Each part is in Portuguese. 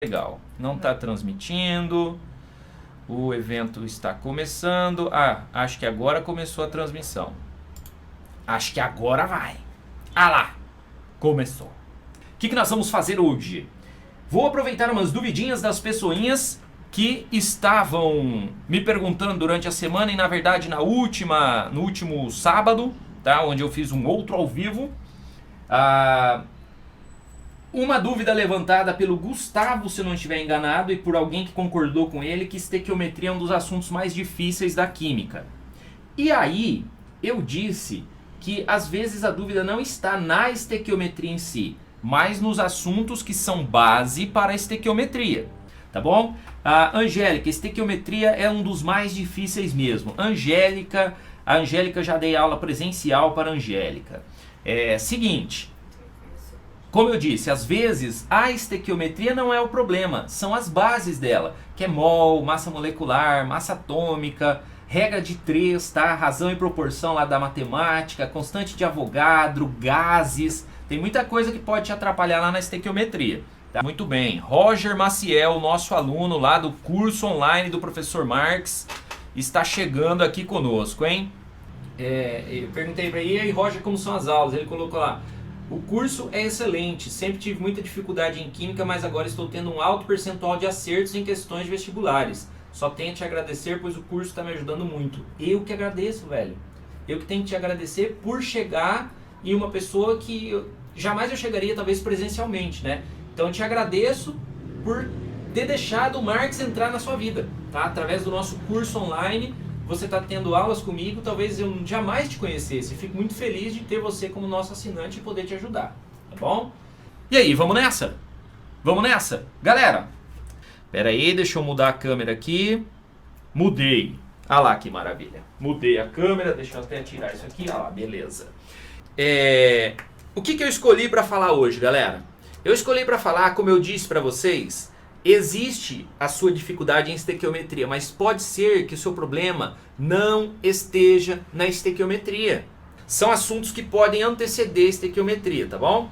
Legal, não está transmitindo, o evento está começando. Ah, acho que agora começou a transmissão. Acho que agora vai. Ah lá, começou. O que nós vamos fazer hoje? Vou aproveitar umas duvidinhas das pessoinhas que estavam me perguntando durante a semana e na verdade no último sábado, tá? Onde eu fiz um outro ao vivo. Uma dúvida levantada pelo Gustavo, se eu não estiver enganado, e por alguém que concordou com ele, que estequiometria é um dos assuntos mais difíceis da química. E aí, eu disse que às vezes a dúvida não está na estequiometria em si, mas nos assuntos que são base para a estequiometria, tá bom? Angélica, estequiometria é um dos mais difíceis mesmo. A Angélica já dei aula presencial para a Angélica. Seguinte... Como eu disse, às vezes a estequiometria não é o problema, são as bases dela, que é mol, massa molecular, massa atômica, regra de 3, tá? Razão e proporção lá da matemática, constante de Avogadro, gases, tem muita coisa que pode te atrapalhar lá na estequiometria. Tá? Muito bem, Roger Maciel, nosso aluno lá do curso online do professor Marx, está chegando aqui conosco, hein? Eu perguntei para ele, e aí Roger, como são as aulas? Ele colocou lá... O curso é excelente, sempre tive muita dificuldade em química, mas agora estou tendo um alto percentual de acertos em questões vestibulares. Só tenho a te agradecer, pois o curso está me ajudando muito. Eu que agradeço, velho. Eu que tenho que te agradecer por chegar em uma pessoa que jamais eu chegaria, talvez presencialmente, né? Então eu te agradeço por ter deixado o Marx entrar na sua vida, tá? Através do nosso curso online. Você está tendo aulas comigo, talvez eu jamais te conhecesse. Fico muito feliz de ter você como nosso assinante e poder te ajudar, tá bom? E aí, vamos nessa? Vamos nessa? Galera, pera aí, deixa eu mudar a câmera aqui. Mudei. Ah lá, que maravilha. Mudei a câmera, deixa eu até tirar isso aqui. Ah lá, beleza. O que eu escolhi para falar hoje, galera? Eu escolhi para falar, como eu disse para vocês... Existe a sua dificuldade em estequiometria, mas pode ser que o seu problema não esteja na estequiometria. São assuntos que podem anteceder a estequiometria, tá bom?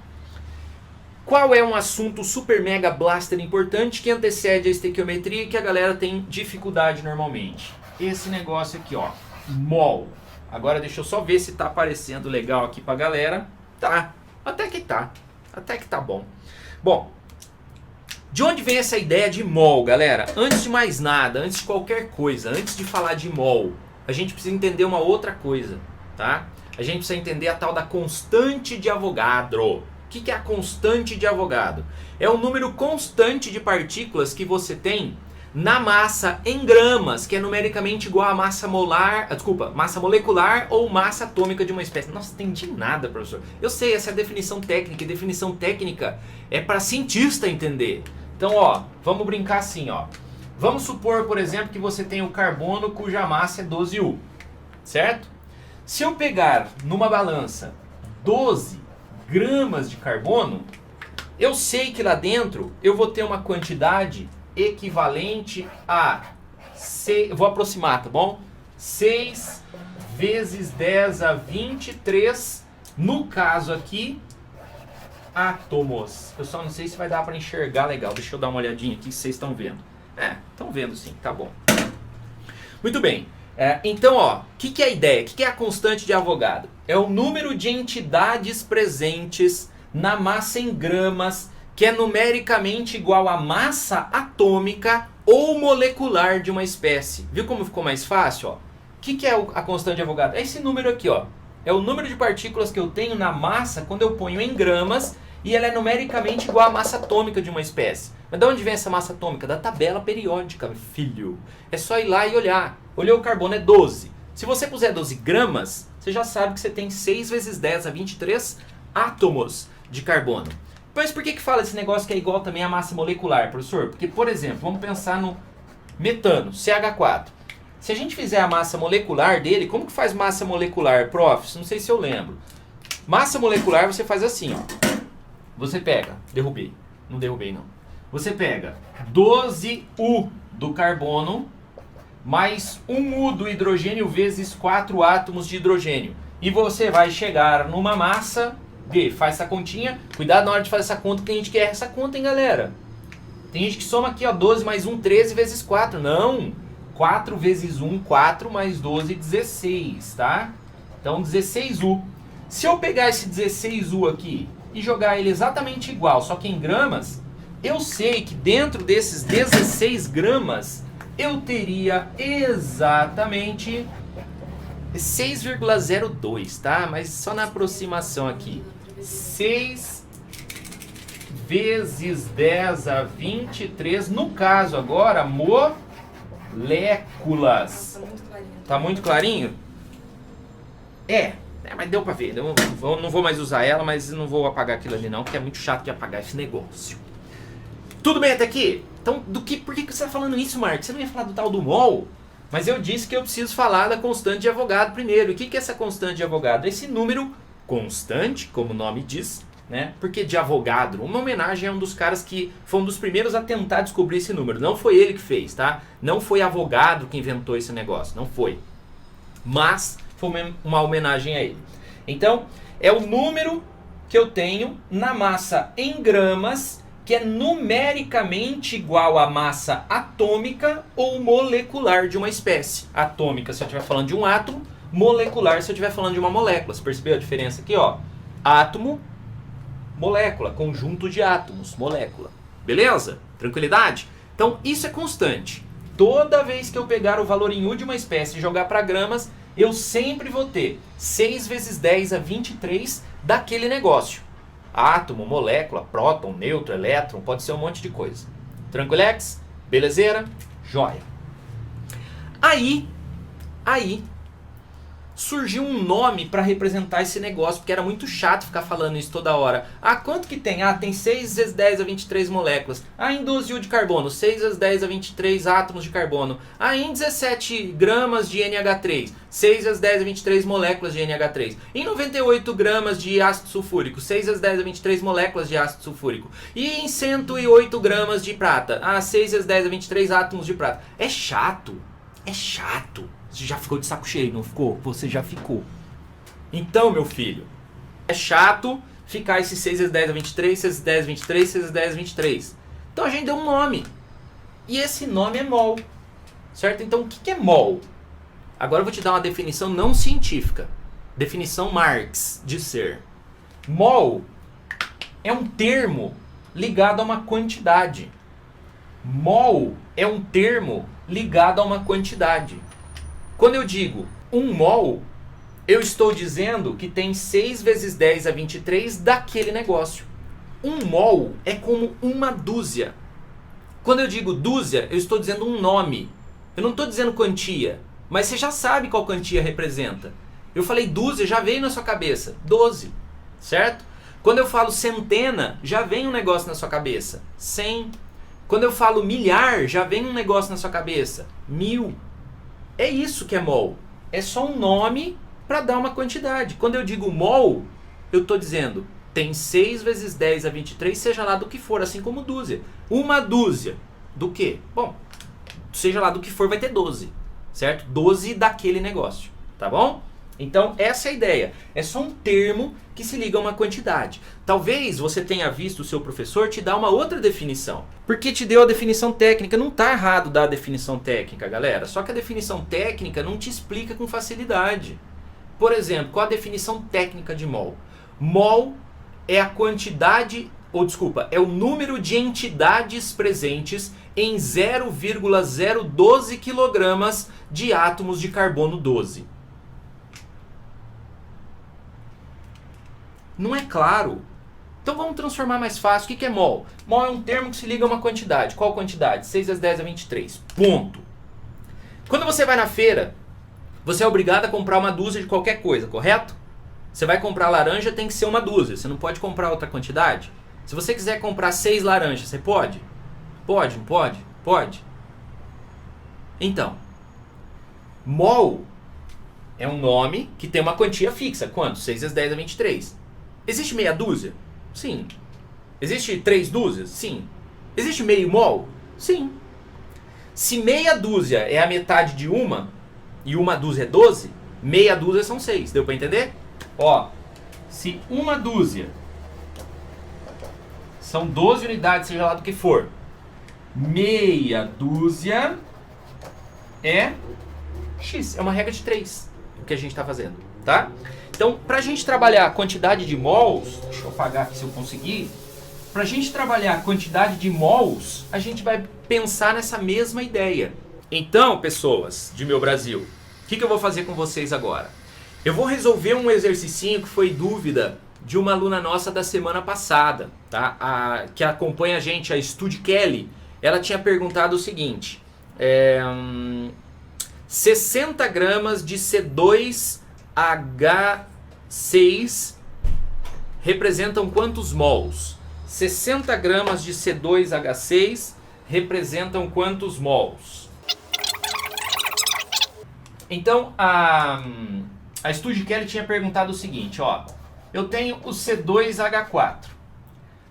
Qual é um assunto super mega blaster importante que antecede a estequiometria e que a galera tem dificuldade normalmente? Esse negócio aqui, ó, mol. Agora deixa eu só ver se tá aparecendo legal aqui pra galera. Tá, até que tá bom. Bom, de onde vem essa ideia de mol, galera? Antes de mais nada, antes de qualquer coisa, antes de falar de mol, a gente precisa entender uma outra coisa, tá? A gente precisa entender a tal da constante de Avogadro. O que é a constante de Avogadro? É o número constante de partículas que você tem na massa em gramas, que é numericamente igual à massa molecular ou massa atômica de uma espécie. Nossa, não entendi nada, professor. Eu sei, essa é a definição técnica, e definição técnica é para cientista entender. Então, ó, vamos brincar assim, ó. Vamos supor, por exemplo, que você tem o carbono cuja massa é 12U, certo? Se eu pegar numa balança 12 gramas de carbono, eu sei que lá dentro eu vou ter uma quantidade equivalente a, vou aproximar, tá bom? 6 vezes 10 a 23, no caso aqui, átomos. Eu só não sei se vai dar para enxergar legal. Deixa eu dar uma olhadinha aqui se vocês estão vendo. Estão vendo sim, tá bom. Muito bem. Então, ó, o que é a ideia? O que é a constante de Avogadro? É o número de entidades presentes na massa em gramas, que é numericamente igual à massa atômica ou molecular de uma espécie. Viu como ficou mais fácil? O que é a constante de Avogadro? É esse número aqui, ó. É o número de partículas que eu tenho na massa quando eu ponho em gramas e ela é numericamente igual à massa atômica de uma espécie. Mas de onde vem essa massa atômica? Da tabela periódica, meu filho. É só ir lá e olhar. Olhou o carbono, é 12. Se você puser 12 gramas, você já sabe que você tem 6 vezes 10 a 23 átomos de carbono. Mas por que fala esse negócio que é igual também à massa molecular, professor? Porque, por exemplo, vamos pensar no metano, CH4. Se a gente fizer a massa molecular dele, como que faz massa molecular, prof? Não sei se eu lembro. Massa molecular você faz assim, ó. Você pega, não derrubei não. Você pega 12U do carbono mais 1U do hidrogênio vezes 4 átomos de hidrogênio. E você vai chegar numa massa, faz essa continha. Cuidado na hora de fazer essa conta, que a gente quer essa conta, hein, galera? Tem gente que soma aqui, ó, 12 mais 1, 13 vezes 4. Não! 4 vezes 1, 4 mais 12, 16, tá? Então 16U. Se eu pegar esse 16U aqui e jogar ele exatamente igual, só que em gramas, eu sei que dentro desses 16 gramas eu teria exatamente 6,02, tá? Mas só na aproximação aqui. 6 vezes 10 a 23, no caso agora, moléculas. Tá muito clarinho? Mas deu pra ver. Eu não vou mais usar ela, mas não vou apagar aquilo ali não, porque é muito chato de apagar esse negócio. Tudo bem até aqui? Então, por que você tá falando isso, Marcos? Você não ia falar do tal do mol? Mas eu disse que eu preciso falar da constante de Avogadro primeiro. E o que é essa constante de Avogadro? Esse número constante, como o nome diz, né? Porque de Avogadro, uma homenagem a um dos caras que foi um dos primeiros a tentar descobrir esse número. Não foi ele que fez, tá? Não foi Avogadro que inventou esse negócio, não foi. Mas foi uma homenagem a ele. Então, é o número que eu tenho na massa em gramas, que é numericamente igual à massa atômica ou molecular de uma espécie. Atômica se eu estiver falando de um átomo, molecular se eu estiver falando de uma molécula. Você percebeu a diferença aqui, ó? Átomo, molécula, conjunto de átomos, molécula. Beleza? Tranquilidade? Então, isso é constante. Toda vez que eu pegar o valor em U de uma espécie e jogar para gramas, eu sempre vou ter 6 vezes 10 a 23 daquele negócio. Átomo, molécula, próton, nêutron, elétron, pode ser um monte de coisa. Tranquilex? Belezeira? Joia. Aí, surgiu um nome para representar esse negócio, porque era muito chato ficar falando isso toda hora. Ah, quanto que tem? Ah, tem 6 vezes 10 a 23 moléculas. Ah, em 12U de carbono, 6 vezes 10 a 23 átomos de carbono. Ah, em 17 gramas de NH3, 6 vezes 10 a 23 moléculas de NH3. Em 98 gramas de ácido sulfúrico, 6 vezes 10 a 23 moléculas de ácido sulfúrico. E em 108 gramas de prata, 6 vezes 10 a 23 átomos de prata. É chato, é chato. Você já ficou de saco cheio, não ficou? Você já ficou. Então, meu filho, é chato ficar esse 6 vezes 10 a 23, 6 vezes 10 a 23, 6 vezes 10 a 23. Então a gente deu um nome. E esse nome é mol. Certo? Então o que é mol? Agora eu vou te dar uma definição não científica. Definição Marx de ser. Mol é um termo ligado a uma quantidade. Mol é um termo ligado a uma quantidade. Quando eu digo 1 mol, eu estou dizendo que tem 6 vezes 10 a 23 daquele negócio. 1 mol é como uma dúzia. Quando eu digo dúzia, eu estou dizendo um nome. Eu não estou dizendo quantia, mas você já sabe qual quantia representa. Eu falei dúzia, já veio na sua cabeça. 12, certo? Quando eu falo centena, já vem um negócio na sua cabeça. 100. Quando eu falo milhar, já vem um negócio na sua cabeça. 1000. É isso que é mol. É só um nome para dar uma quantidade. Quando eu digo mol, eu estou dizendo tem 6 vezes 10 a 23, seja lá do que for, assim como dúzia. Uma dúzia do quê? Bom, seja lá do que for, vai ter 12, certo? 12 daquele negócio, tá bom? Então, essa é a ideia. É só um termo que se liga a uma quantidade. Talvez você tenha visto o seu professor te dar uma outra definição. Porque te deu a definição técnica. Não está errado dar a definição técnica, galera. Só que a definição técnica não te explica com facilidade. Por exemplo, qual a definição técnica de mol? Mol é a quantidade, é o número de entidades presentes em 0,012 kg de átomos de carbono 12. Não é claro. Então vamos transformar mais fácil. O que é mol? Mol é um termo que se liga a uma quantidade. Qual quantidade? 6 vezes 10 a 23. Ponto. Quando você vai na feira, você é obrigado a comprar uma dúzia de qualquer coisa, correto? Você vai comprar laranja, tem que ser uma dúzia. Você não pode comprar outra quantidade. Se você quiser comprar 6 laranjas, você pode? Pode, não pode? Pode. Então, mol é um nome que tem uma quantia fixa. Quanto? 6 vezes 10 a 23. Existe meia dúzia? Sim. Existe 3 dúzias? Sim. Existe meio mol? Sim. Se meia dúzia é a metade de uma, e uma dúzia é 12, meia dúzia são 6. Deu pra entender? Ó, se uma dúzia são 12 unidades, seja lá do que for, meia dúzia é X. É uma regra de 3 o que a gente está fazendo, tá? Então, para a gente trabalhar a quantidade de mols, deixa eu apagar aqui se eu conseguir. Para a gente trabalhar a quantidade de mols, a gente vai pensar nessa mesma ideia. Então, pessoas de meu Brasil, o que eu vou fazer com vocês agora? Eu vou resolver um exercicinho que foi dúvida de uma aluna nossa da semana passada, tá? Que acompanha a gente, a Study Kelly. Ela tinha perguntado o seguinte: 60 gramas de C2H6 representam quantos mols? 60 gramas de C2H6 representam quantos mols? Então, a Study Kelly tinha perguntado o seguinte, ó. Eu tenho o C2H4.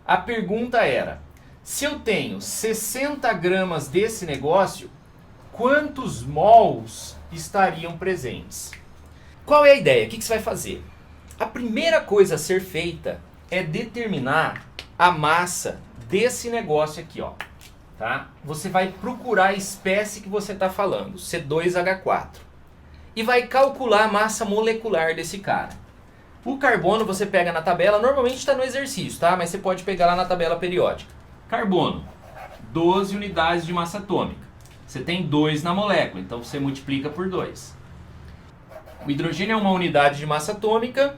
A pergunta era, se eu tenho 60 gramas desse negócio, quantos mols estariam presentes? Qual é a ideia? O que você vai fazer? A primeira coisa a ser feita é determinar a massa desse negócio aqui, ó. Tá? Você vai procurar a espécie que você está falando, C2H4. E vai calcular a massa molecular desse cara. O carbono você pega na tabela, normalmente está no exercício, tá? Mas você pode pegar lá na tabela periódica. Carbono, 12 unidades de massa atômica. Você tem 2 na molécula, então você multiplica por 2. O hidrogênio é uma unidade de massa atômica,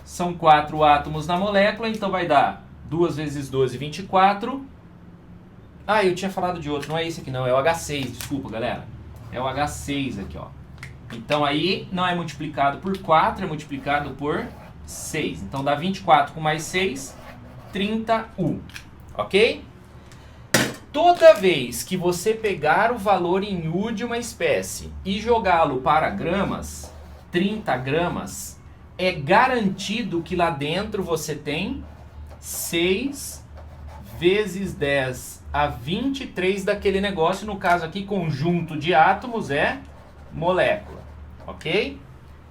são 4 átomos na molécula, então vai dar 2 vezes 12, 24. Ah, eu tinha falado de outro, não é esse aqui não, é o H6, desculpa galera. É o H6 aqui, ó. Então aí não é multiplicado por 4, é multiplicado por 6. Então dá 24 com mais 6, 31. Ok? Toda vez que você pegar o valor em U de uma espécie e jogá-lo para gramas, 30 gramas, é garantido que lá dentro você tem 6 vezes 10 a 23 daquele negócio. No caso aqui, conjunto de átomos é molécula, ok?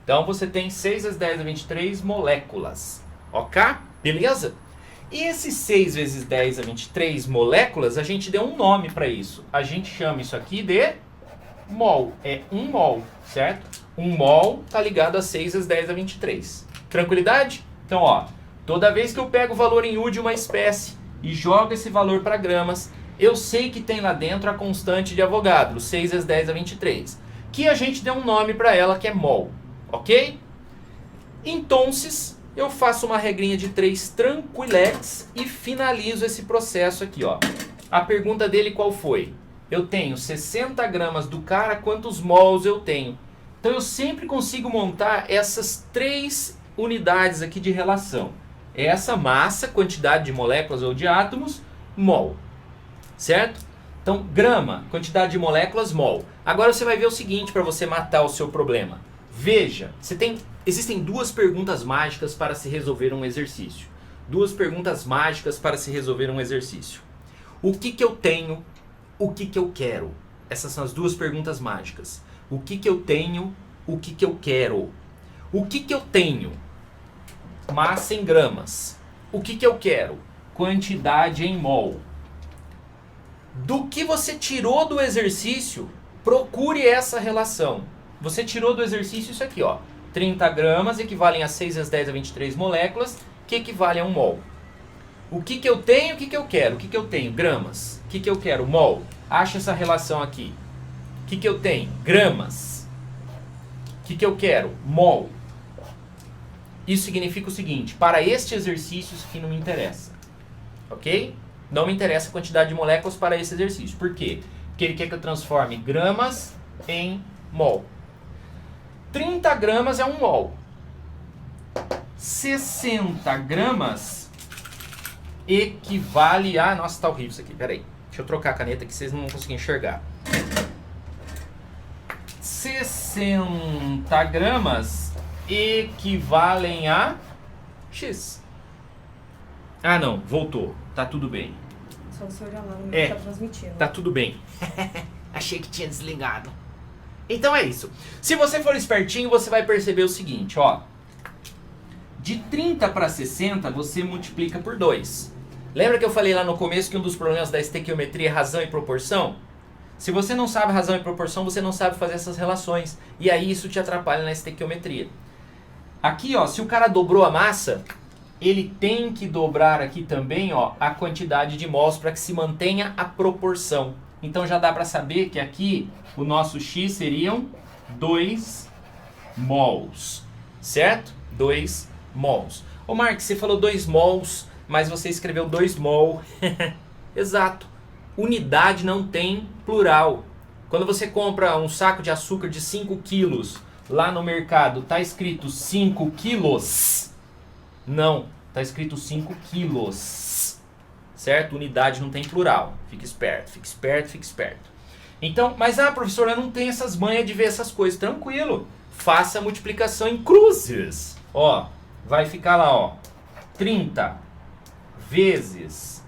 Então você tem 6 vezes 10 a 23 moléculas, ok? Beleza? E esses 6 vezes 10 a 23 moléculas, a gente deu um nome para isso. A gente chama isso aqui de mol. É 1 mol, certo? 1 mol está ligado a 6 vezes 10 a 23. Tranquilidade? Então, ó, toda vez que eu pego o valor em U de uma espécie e jogo esse valor para gramas, eu sei que tem lá dentro a constante de Avogadro, 6 vezes 10 a 23. Que a gente deu um nome para ela que é mol, ok? Então, eu faço uma regrinha de 3 tranquilex e finalizo esse processo aqui, ó. A pergunta dele qual foi? Eu tenho 60 gramas do cara, quantos mols eu tenho? Então eu sempre consigo montar essas 3 unidades aqui de relação. Essa massa, quantidade de moléculas ou de átomos, mol, certo? Então, grama, quantidade de moléculas, mol. Agora você vai ver o seguinte para você matar o seu problema. Veja, existem 2 perguntas mágicas para se resolver um exercício. 2 perguntas mágicas para se resolver um exercício. O que eu tenho? O que eu quero? Essas são as 2 perguntas mágicas. O que eu tenho? O que eu quero? O que eu tenho? Massa em gramas. O que eu quero? Quantidade em mol. Do que você tirou do exercício, procure essa relação. Você tirou do exercício isso aqui, ó. 30 gramas equivalem a 6 vezes 10 a 23 moléculas, que equivale a 1 mol. O que eu tenho, o que eu quero? O que eu tenho? Gramas. O que eu quero? Mol. Acha essa relação aqui. O que eu tenho? Gramas. O que eu quero? Mol. Isso significa o seguinte, para este exercício isso aqui não me interessa. Ok? Não me interessa a quantidade de moléculas para esse exercício. Por quê? Porque ele quer que eu transforme gramas em mol. 30 gramas é 1 mol. 60 gramas equivale a... Nossa, tá horrível isso aqui. Pera aí. Deixa eu trocar a caneta que vocês não vão conseguir enxergar. 60 gramas equivalem a X. Ah, não. Voltou. Tá tudo bem. Só você olhar lá no meio que tá transmitindo. Tá tudo bem. Achei que tinha desligado. Então é isso. Se você for espertinho, você vai perceber o seguinte, ó. De 30 para 60, você multiplica por 2. Lembra que eu falei lá no começo que um dos problemas da estequiometria é razão e proporção? Se você não sabe razão e proporção, você não sabe fazer essas relações. E aí isso te atrapalha na estequiometria. Aqui, ó, se o cara dobrou a massa, ele tem que dobrar aqui também, ó, a quantidade de mols para que se mantenha a proporção. Então já dá para saber que aqui o nosso X seriam 2 mols, certo? 2 mols. Ô Mark, você falou 2 mols, mas você escreveu 2 mol. Exato. Unidade não tem plural. Quando você compra um saco de açúcar de 5 quilos lá no mercado, tá escrito 5 quilos? Não, tá escrito 5 quilos. Certo? Unidade não tem plural. Fica esperto, fica esperto, fica esperto. Então, mas professor, eu não tenho essas manhas de ver essas coisas. Tranquilo. Faça a multiplicação em cruzes. Ó, vai ficar lá, ó. 30 vezes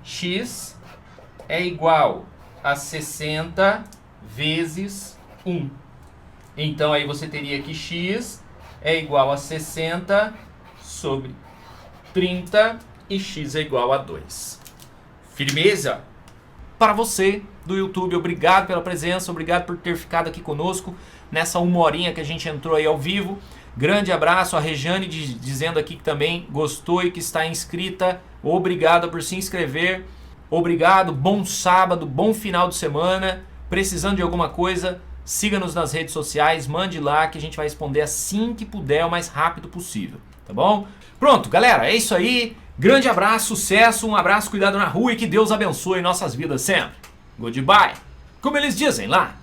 x é igual a 60 vezes 1. Então aí você teria que x é igual a 60 sobre 30 e x é igual a 2. Firmeza? Para você do YouTube, obrigado pela presença, obrigado por ter ficado aqui conosco nessa 1 horinha que a gente entrou aí ao vivo. Grande abraço, a Rejane dizendo aqui que também gostou e que está inscrita. Obrigado por se inscrever. Obrigado, bom sábado, bom final de semana. Precisando de alguma coisa, siga-nos nas redes sociais, mande lá que a gente vai responder assim que puder, o mais rápido possível, tá bom? Pronto, galera, é isso aí. Grande abraço, sucesso, um abraço, cuidado na rua e que Deus abençoe nossas vidas sempre. Goodbye. Como eles dizem lá.